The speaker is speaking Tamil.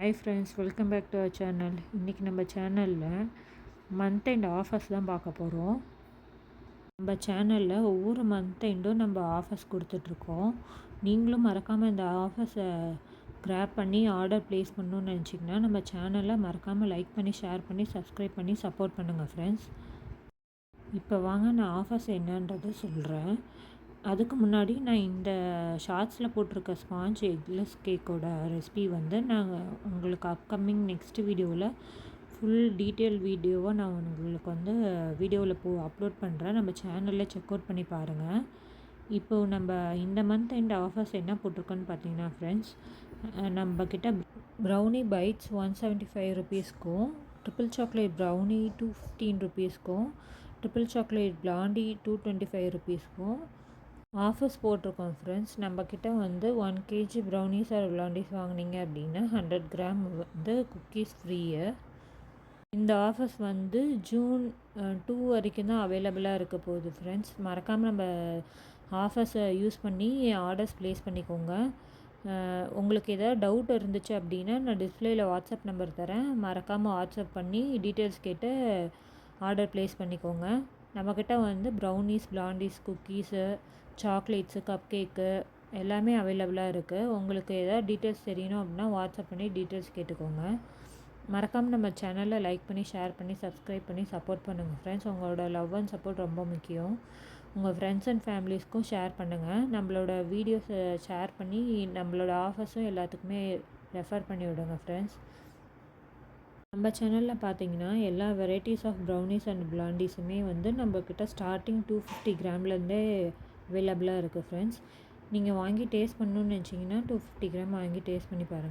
Hi friends, welcome back to our channel. இன்றைக்கி நம்ம சேனலில் மந்த் எண்ட் ஆஃபர்ஸ் தான் பார்க்க போகிறோம். நம்ம சேனலில் ஒவ்வொரு மந்த் எண்டும் நம்ம ஆஃபர்ஸ் கொடுத்துட்ருக்கோம். நீங்களும் மறக்காமல் இந்த ஆஃபர்ஸை கிராப் பண்ணி ஆர்டர் ப்ளேஸ் பண்ணணுன்னு நினச்சிங்கன்னா நம்ம சேனலை மறக்காமல் லைக் பண்ணி, ஷேர் பண்ணி, சப்ஸ்கிரைப் பண்ணி சப்போர்ட் பண்ணுங்கள் ஃப்ரெண்ட்ஸ். இப்போ வாங்க நான் ஆஃபர்ஸ் என்னன்றதை சொல்கிறேன். அதுக்கு முன்னாடி நான் இந்த ஷார்ட்ஸில் போட்டிருக்க ஸ்பாஞ்ச் எக்லெஸ் கேக்கோட ரெசிபி வந்து நாங்கள் உங்களுக்கு அப்கமிங் நெக்ஸ்ட் வீடியோவில் ஃபுல் டீட்டெயில் வீடியோவாக நான் உங்களுக்கு வந்து வீடியோவில் அப்லோட் பண்ணுறேன். நம்ம சேனலில் செக் அவுட் பண்ணி பாருங்கள். இப்போது நம்ம இந்த மந்த் எண்ட் ஆஃபர்ஸ் என்ன போட்டிருக்கோன்னு பார்த்தீங்கன்னா ஃப்ரெண்ட்ஸ், நம்மக்கிட்ட ப்ரௌனி பைட்ஸ் 175 ருபீஸ்க்கும், ட்ரிபிள் சாக்லேட் ப்ரௌனி 215 ருபீஸ்க்கும், ட்ரிபிள் சாக்லேட் பிளாண்டி 225 ருபீஸ்க்கும் ஆஃபர்ஸ் போட்டிருக்கோம் ஃப்ரெண்ட்ஸ். நம்மக்கிட்ட வந்து 1 kg ப்ரௌனிஸ் ஆர் பிளாண்டிஸ் வாங்கினீங்க அப்படின்னா 100 கிராம் வந்து குக்கீஸ் ஃப்ரீயு. இந்த ஆஃபர்ஸ் வந்து ஜூன் 2 வரைக்கும் தான் அவைலபிளாக இருக்க போகுது ஃப்ரெண்ட்ஸ். மறக்காமல் நம்ம ஆஃபர்ஸை யூஸ் பண்ணி ஆர்டர்ஸ் ப்ளேஸ் பண்ணிக்கோங்க. உங்களுக்கு ஏதாவது டவுட் இருந்துச்சு அப்படின்னா நான் டிஸ்பிளேயில் வாட்ஸ்அப் நம்பர் தரேன். மறக்காமல் வாட்ஸ்அப் பண்ணி டீட்டெயில்ஸ் கேட்டு ஆர்டர் ப்ளேஸ் பண்ணிக்கோங்க. நம்மக்கிட்ட வந்து brownies, blondies, cookies, chocolates, cupcake எல்லாமே அவைலபிளாக இருக்குது. உங்களுக்கு ஏதாவது டீட்டெயில்ஸ் தெரியணும் அப்படின்னா வாட்ஸ்அப் பண்ணி டீட்டெயில்ஸ் கேட்டுக்கோங்க. மறக்காமல் நம்ம சேனலில் லைக் பண்ணி, ஷேர் பண்ணி, சப்ஸ்கிரைப் பண்ணி சப்போர்ட் பண்ணுங்கள் ஃப்ரெண்ட்ஸ். உங்களோட லவ் அண்ட் சப்போர்ட் ரொம்ப முக்கியம். உங்கள் ஃப்ரெண்ட்ஸ் அண்ட் ஃபேமிலிஸ்க்கும் ஷேர் பண்ணுங்கள். நம்மளோட வீடியோஸை ஷேர் பண்ணி நம்மளோட ஆஃபர்ஸும் எல்லாத்துக்குமே ரெஃபர் பண்ணி விடுங்க ஃப்ரெண்ட்ஸ். நம்ம சேனலில் பார்த்தீங்கன்னா எல்லா வெரைட்டிஸ் ஆஃப் ப்ரௌனிஸ் அண்ட் பிளாண்டிஸுமே வந்து நம்மக்கிட்ட ஸ்டார்டிங் 250 கிராம்லேருந்தே அவைலபிளாக இருக்குது ஃப்ரெண்ட்ஸ். நீங்கள் வாங்கி டேஸ்ட் பண்ணணுன்னு நினச்சிங்கன்னா 250 கிராம் வாங்கி டேஸ்ட் பண்ணி பாருங்கள்.